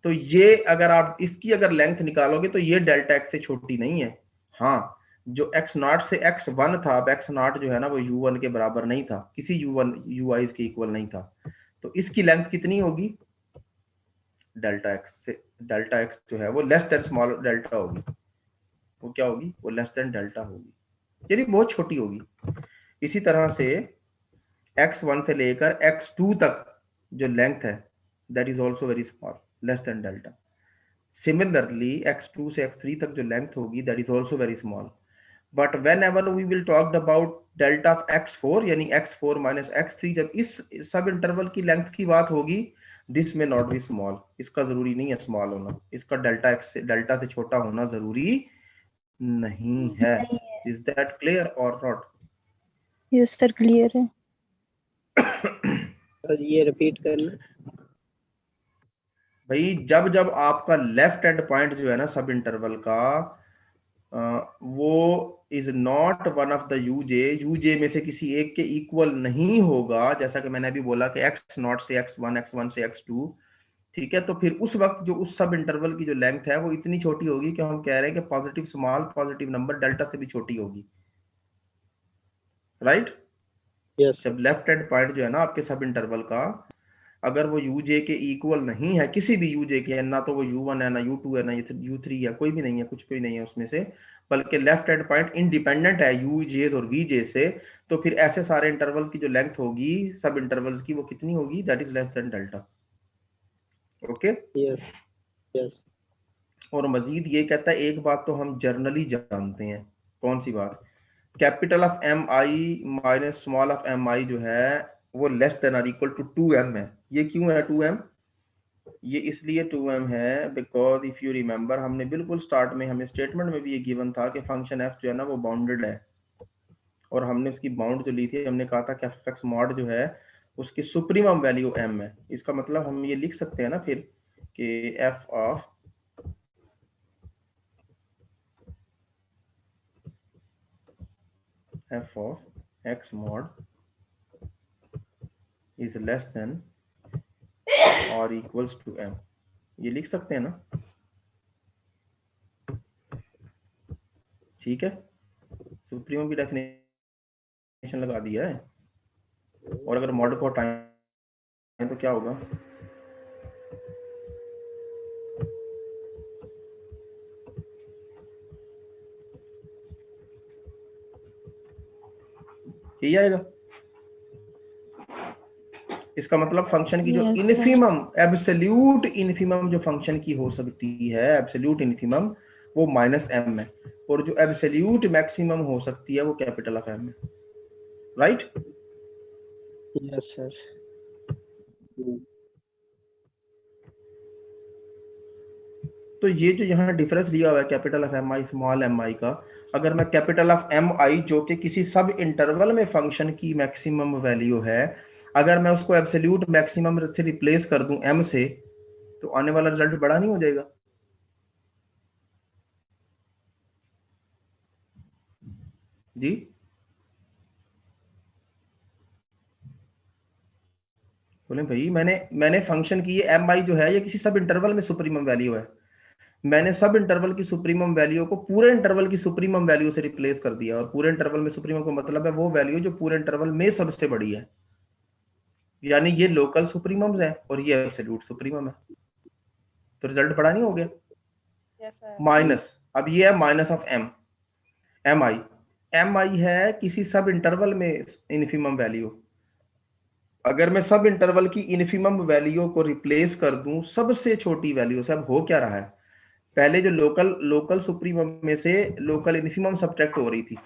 तो ये अगर आप इसकी अगर लेंथ निकालोगे तो ये डेल्टा एक्स से छोटी नहीं है। हाँ, जो एक्स नॉट से एक्स वन था, अब एक्स नॉट जो है ना वो यू वन के बराबर नहीं था, किसी यू वन यू आई के इक्वल नहीं था, तो इसकी लेंथ कितनी होगी, डेल्टा एक्स से, डेल्टा एक्स जो है वो लेस देन स्मॉल डेल्टा होगी, वो क्या होगी, वो लेस देन डेल्टा होगी, यानी बहुत छोटी होगी। इसी तरह से x1 से लेकर x2 तक जो लेंथ है that is also very small, less than delta. Similarly x2 से x3 तक जो लेंथ होगी that is also very small, but whenever we will talk about delta of x4 यानी x4 माइनस x3, जब इस सब interval की length की बात होगी, दिस में नॉट बी स्मॉल, इसका जरूरी नहीं है स्मॉल होना, इसका डेल्टा से छोटा होना जरूरी नहीं है। नहीं है। इज दैट क्लियर और नॉट? यस सर, क्लियर है। सर ये रिपीट करना। भाई जब जब आपका लेफ्ट एंड पॉइंट जो है ना सब इंटरवल का, वो is not one of the U j में से किसी एक के इक्वल नहीं होगा, जैसा कि मैंने अभी बोला कि एक्स नॉट से एक्स वन से x2, ठीक है, तो फिर उस वक्त जो उस सब इंटरवल की जो लेंथ है वो इतनी छोटी होगी कि हम कह रहे हैं कि positive small positive number delta से भी छोटी होगी, राइट? यस जब सर। लेफ्ट हैंड पॉइंट जो है ना आपके सब इंटरवल का, अगर वो यूजे के इक्वल नहीं है, किसी भी यूजे के, ना तो वो यू वन है, ना यू टू है, ना यू थ्री है, कोई भी नहीं है, कुछ भी नहीं है उसमें से, बल्कि लेफ्ट हैंड पॉइंट इंडिपेंडेंट है यूजेस और वीजे से, तो फिर ऐसे सारे इंटरवल की जो लेंथ होगी सब इंटरवल्स की वो कितनी होगी, that is less than delta. Okay. Yes yes. और मजीद ये कहता है एक बात तो हम जर्नली जानते हैं, कौन सी बात, capital of M I minus small of M i जो है वो लेस देन और इक्वल टू 2m है। ये क्यों है 2m? ये इसलिए 2m है बिकॉज इफ यू रिमेंबर, हमने बिल्कुल स्टार्ट में हमें स्टेटमेंट में भी ये गिवन था कि फंक्शन f जो है ना वो बाउंडेड है, और हमने उसकी बाउंड जो ली थी, हमने कहा था कि f(x) मॉड जो है उसकी सुप्रीमम वैल्यू m है। इसका मतलब हम ये लिख सकते हैं ना फिर कि f of x mod is less than और इक्वल्स टू m, ये लिख सकते हैं ना, ठीक है, सुप्रीमम की डेफिनेशन लगा दिया है, और अगर मॉड को हटाएं तो क्या होगा, यही आएगा। इसका मतलब फंक्शन की जो Yes, sir. Infimum absolute infimum जो फंक्शन की हो सकती है, एब्सोल्यूट इन्फिमम वो माइनस m है, और जो एब्सोल्यूट मैक्सिमम हो सकती है वो कैपिटल ऑफ m है, राइट? Yes sir. तो ये जो यहाँ डिफरेंस लिया हुआ है capital of M i small m i का, अगर मैं कैपिटल ऑफ एम आई जो कि किसी सब इंटरवल में फंक्शन की मैक्सिमम वैल्यू है, अगर मैं उसको एब्सोल्यूट मैक्सिमम से रिप्लेस कर दूं m से, तो आने वाला रिजल्ट बड़ा नहीं हो जाएगा? जी बोले भाई, मैंने फंक्शन की ये एम आई जो है ये किसी सब इंटरवल में सुप्रीमम वैल्यू है, मैंने सब इंटरवल की सुप्रीमम वैल्यू को पूरे इंटरवल की सुप्रीमम वैल्यू से रिप्लेस कर दिया, और पूरे इंटरवल में सुप्रीमम का मतलब है वो वैल्यू जो पूरे इंटरवल में सबसे बड़ी है, यानी ये लोकल सुप्रीमम्स है और ये एब्सोल्यूट सुप्रीमम है, तो रिजल्ट बड़ा नहीं हो गया? Yes, sir. माइनस, अब ये है माइनस ऑफ एम आई है किसी सब इंटरवल में इन्फिमम वैल्यू, अगर मैं सब इंटरवल की इन्फिमम वैल्यू को रिप्लेस कर दूं सबसे छोटी वैल्यू से, अब हो क्या रहा है, पहले जो लोकल लोकल सुप्रीमम में से लोकल इन्फिमम सब्ट्रैक्ट हो रही थी,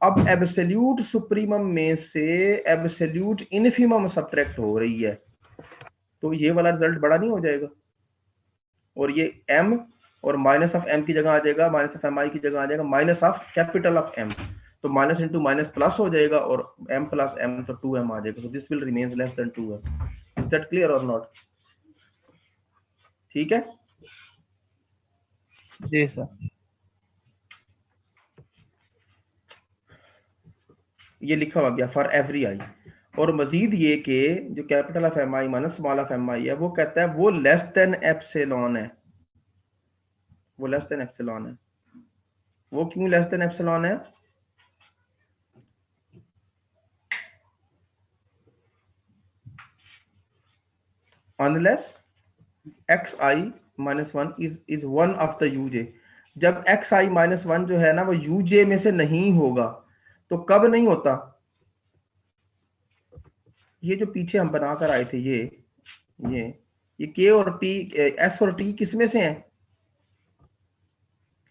अब एब्सोल्यूट सुप्रीमम में से एब्सोल्यूट इन्फिमम सब्ट्रैक्ट हो रही है, तो ये वाला रिजल्ट बड़ा नहीं हो जाएगा, और ये m और माइनस ऑफ m की जगह आ जाएगा, माइनस ऑफ एम आई की जगह आ जाएगा minus of capital of m, तो माइनस इंटू माइनस प्लस हो जाएगा, और m प्लस m तो 2m आ जाएगा, so this will remains less than 2m. Is that clear or not? ठीक है, जी सर। ये लिखा हुआ गया फॉर एवरी आई, और मजीद ये कि जो capital of M I minus small of M i है वो कहता है वो लेस देन एप्सिलॉन है, वो लेस देन एप्सिलॉन है। वो क्यों लेस देन एप्सिलॉन है? Unless x i minus one is one of the U j. जब एक्स आई माइनस वन जो है ना वो यूजे में से नहीं होगा, तो कब नहीं होता? ये जो पीछे हम बनाकर आए थे ये के और टी, एस और टी किस में से हैं?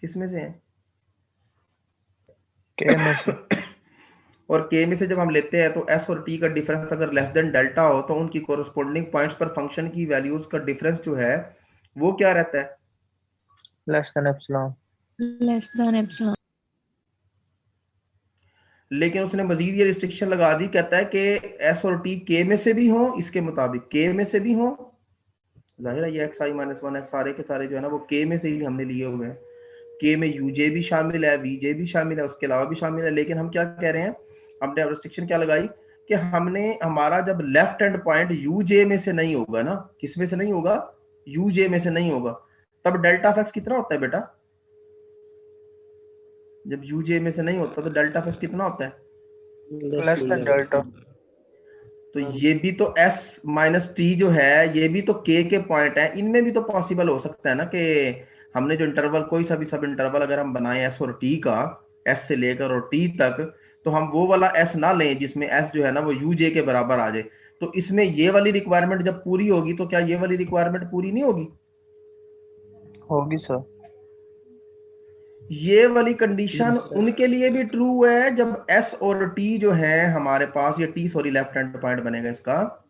किस में से हैं? के में से। और के में से जब हम लेते हैं तो एस और टी का डिफरेंस अगर लेस देन डेल्टा हो तो उनकी कोरस्पोंडिंग पॉइंट्स पर फंक्शन की वैल्यूज का डिफरेंस जो है वो क्या रहता है? Less than epsilon. Less than epsilon. लेकिन उसने मजीद ये रिस्ट्रिक्शन लगा दी, कहता है कि एस और टी के में से भी हो, इसके मुताबिक के में से भी हो। जाहिर है ये x i minus one x सारे के सारे जो है ना वो के में से ही हमने लिए हुए हैं। के में यूजे भी शामिल है, वीजे भी शामिल है, उसके अलावा भी शामिल है। लेकिन हम क्या कह रहे हैं, हमने रिस्ट्रिक्शन क्या लगाई कि हमने हमारा जब लेफ्ट हैंड पॉइंट यूजे में से नहीं होगा ना, किस में से नहीं होगा? यूजे में से नहीं होगा, तब डेल्टा ऑफ एक्स कितना होता है बेटा? जब यूजे में से नहीं होता तो डेल्टा ऑफ एक्स कितना होता है? Less than delta. तो ये भी तो s माइनस टी जो है ये भी तो k के पॉइंट है, इनमें भी तो पॉसिबल हो सकता है ना कि हमने जो इंटरवल कोई सा भी सब इंटरवल अगर हम बनाए s और t का, s से लेकर और t तक, तो हम वो वाला s ना लें जिसमें s जो है ना वो uj के बराबर आ जाए। तो इसमें ये वाली रिक्वायरमेंट जब पूरी होगी तो क्या ये वाली रिक्वायरमेंट पूरी नहीं होगी? होगी सर। ये वाली कंडीशन Yes, sir. उनके लिए भी ट्रू है जब s और t जो है हमारे पास, ये t sorry left hand point बनेगा इसका,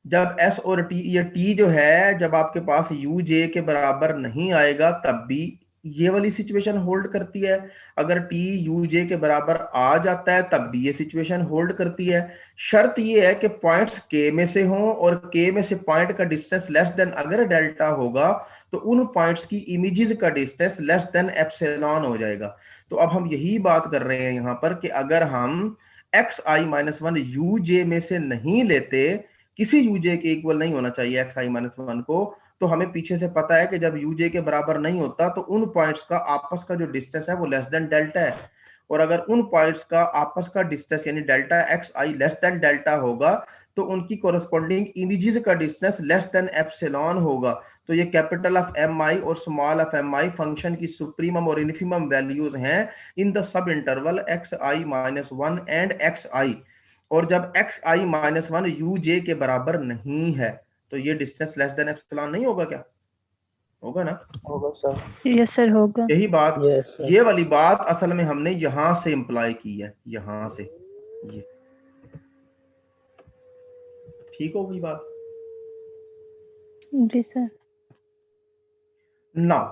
जब s और t, ये t जो है जब आपके पास uj के बराबर नहीं आएगा तब भी ये वाली सिचुएशन होल्ड करती है। अगर t uj के बराबर आ जाता है तब भी ये सिचुएशन होल्ड करती है। शर्त ये है कि पॉइंट्स k में से हों और k में से पॉइंट का डिस्टेंस लेस देन अगर डेल्टा होगा तो उन पॉइंट्स की इमेजेस का डिस्टेंस लेस देन एप्सिलॉन हो जाएगा। तो अब हम यही बात कर रहे हैं यहां पर कि अगर हम एक्स आई माइनस वन यूजे में से नहीं लेते, किसी यूजे के इक्वल नहीं होना चाहिए एक्स आई माइनस वन को, तो हमें पीछे से पता है कि जब यूजे के बराबर नहीं होता तो उन पॉइंट्स का आपस का जो डिस्टेंस है वो लेस देन डेल्टा है। और अगर उन पॉइंट्स का आपस का डिस्टेंस यानी delta x i less than delta होगा तो उनकी कोरस्पॉन्डिंग इमेजेस का डिस्टेंस लेस देन एप्सिलॉन होगा। तो ये कैपिटल ऑफ एम आई और small of M i function की सुप्रीमम और इन्फिमम वैल्यूज हैं in the subinterval x i minus one and x i. और जब x i minus one u j के बराबर नहीं है तो ये डिस्टेंस लेस देन एप्सिलॉन नहीं होगा क्या? होगा ना? होगा सर। यस सर होगा। यही बात, Yes, sir. ये वाली बात असल में हमने यहां से इंप्लाई की है, यहां से ये ठीक हो गई बात? जी sir. Now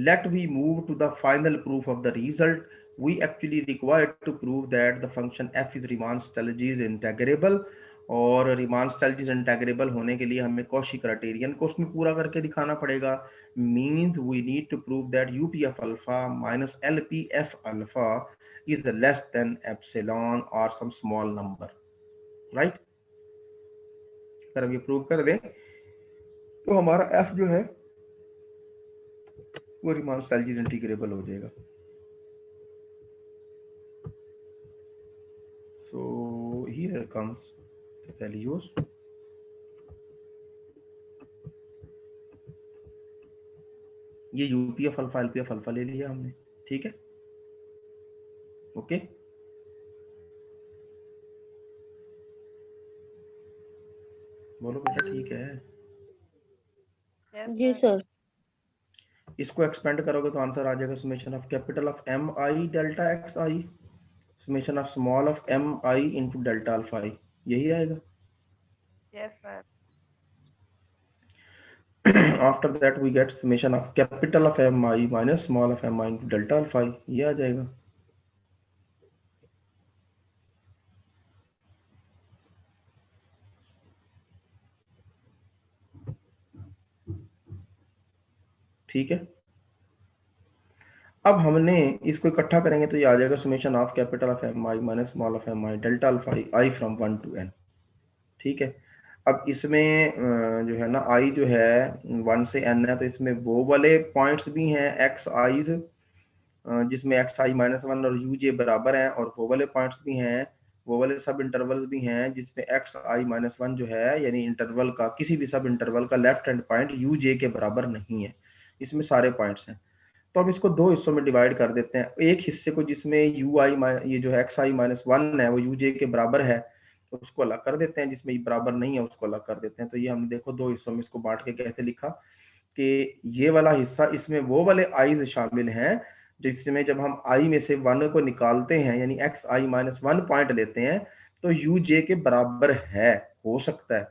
let we move to the final proof of the result. We actually required to prove that the function f is Riemann-Stieltjes integrable, और Riemann-Stieltjes integrable होने के लिए हमें Cauchy criterion को उसमें पूरा करके दिखाना पड़ेगा। Means we need to prove that UPF alpha minus LPF alpha is less than epsilon or some small number, right? अगर हम ये प्रूव कर दें तो हमारा f जो है वो Riemann-Stieltjes इंटीग्रेबल हो जाएगा। So here comes the values. ये यूपीएफ अल्फा एलपीएफ अल्फा ले लिया हमने, ठीक है? ओके, बोलो बेटा ठीक है? जी सर। इसको एक्सपेंड करोगे तो आंसर आ जाएगा summation of capital of M I delta x i summation of small of M i into delta alpha i, यही आएगा। Yes sir. After that we get summation of capital of M I minus small of M i into delta alpha i, ये आ जाएगा। ठीक है, अब हमने इसको इकट्ठा करेंगे तो ये आ जाएगा summation of capital of M I minus small of M I delta alpha I from 1 to n। ठीक है, अब इसमें जो है ना आई जो है 1 से n है, तो इसमें वो वाले पॉइंट्स भी हैं एक्स आईज जिसमें एक्स आई माइनस वन और यू जे बराबर हैं, और वो वाले पॉइंट्स भी हैं, वो वाले सब इंटरवल भी हैं जिसमें एक्स आई माइनस वन जो है यानी इंटरवल का किसी भी सब इंटरवल का left hand point you j के बराबर नहीं है। इसमें सारे पॉइंट्स हैं। तो अब इसको दो हिस्सों में डिवाइड कर देते हैं। एक हिस्से को जिसमें यू आई ये जो एक्स आई माइनस वन है वो यू जे के बराबर है, तो उसको अलग कर देते हैं, जिसमें ये बराबर नहीं है उसको अलग कर देते हैं। तो ये हमने देखो दो हिस्सों में इसको बांट के कैसे लिखा कि ये वाला हिस्सा इसमें वो वाले आईज शामिल हैं जिसमें जब हम आई में से वन को निकालते हैं यानी x i minus one point लेते हैं तो यू जे के बराबर है, हो सकता है।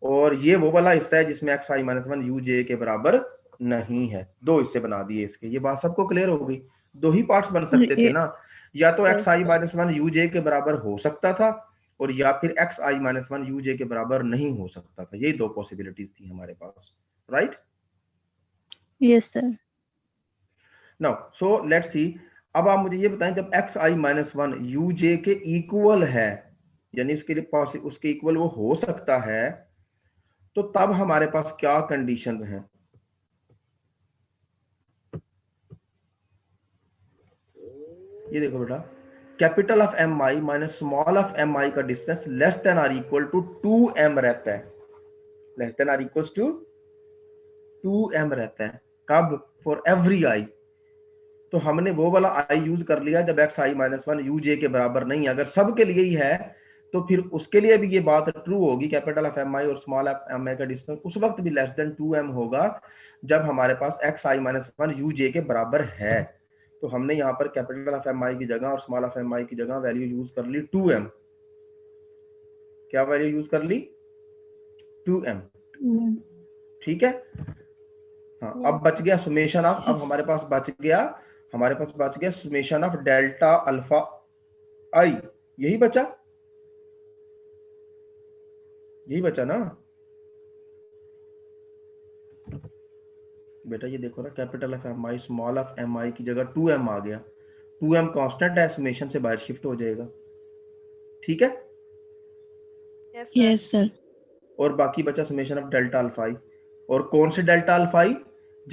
और ये वो वाला हिस्सा है जिसमें x i minus one u j के बराबर नहीं है। दो हिस्से बना दिए इसके। ये बात सबको क्लियर हो गई? दो ही पार्ट्स बन सकते थे ना, या तो x i minus one u j के बराबर हो सकता था और या फिर x i minus one u j के बराबर नहीं हो सकता था। यही दो पॉसिबिलिटीज थी हमारे पास, right? Yes sir. Now so let's see. अब आप मुझे ये बताएं, जब x i minus one u j के इक्वल है यानी उसके लिए उसके इक्वल वो हो सकता है, तो तब हमारे पास क्या कंडीशंस हैं? ये देखो बेटा, capital of M I minus small of M i का distance less than or equal to 2m रहता है। Less than or equal to 2m रहता है। कब? For every i. तो हमने वो वाला आई यूज कर लिया जब x i minus one u j के बराबर नहीं है। अगर सब के लिए ही है तो फिर उसके लिए भी ये बात ट्रू होगी, कैपिटल ऑफ एम आई और स्मॉल ऑफ एम आई का डिस्टेंस उस वक्त भी लेस देन 2m होगा जब हमारे पास x i minus one u j के बराबर है। तो हमने यहाँ पर कैपिटल ऑफ एम आई की जगह और स्मॉल ऑफ एम आई की जगह वैल्यू यूज कर ली 2m। क्या वैल्यू यूज कर ली? 2m। ठीक है। हाँ, अब बच गया सुमेशन ऑफ, अब हमारे पास बच गया summation of delta alpha i. यही बचा ना बेटा? ये देखो ना, capital of M i small of M i की जगह 2m आ गया। 2m कांस्टेंट है, सुमेशन से बाहर शिफ्ट हो जाएगा। ठीक है। Yes sir. और बाकी बचा समेशन ऑफ डेल्टा अल्फा आई। और कौन से डेल्टा अल्फा आई?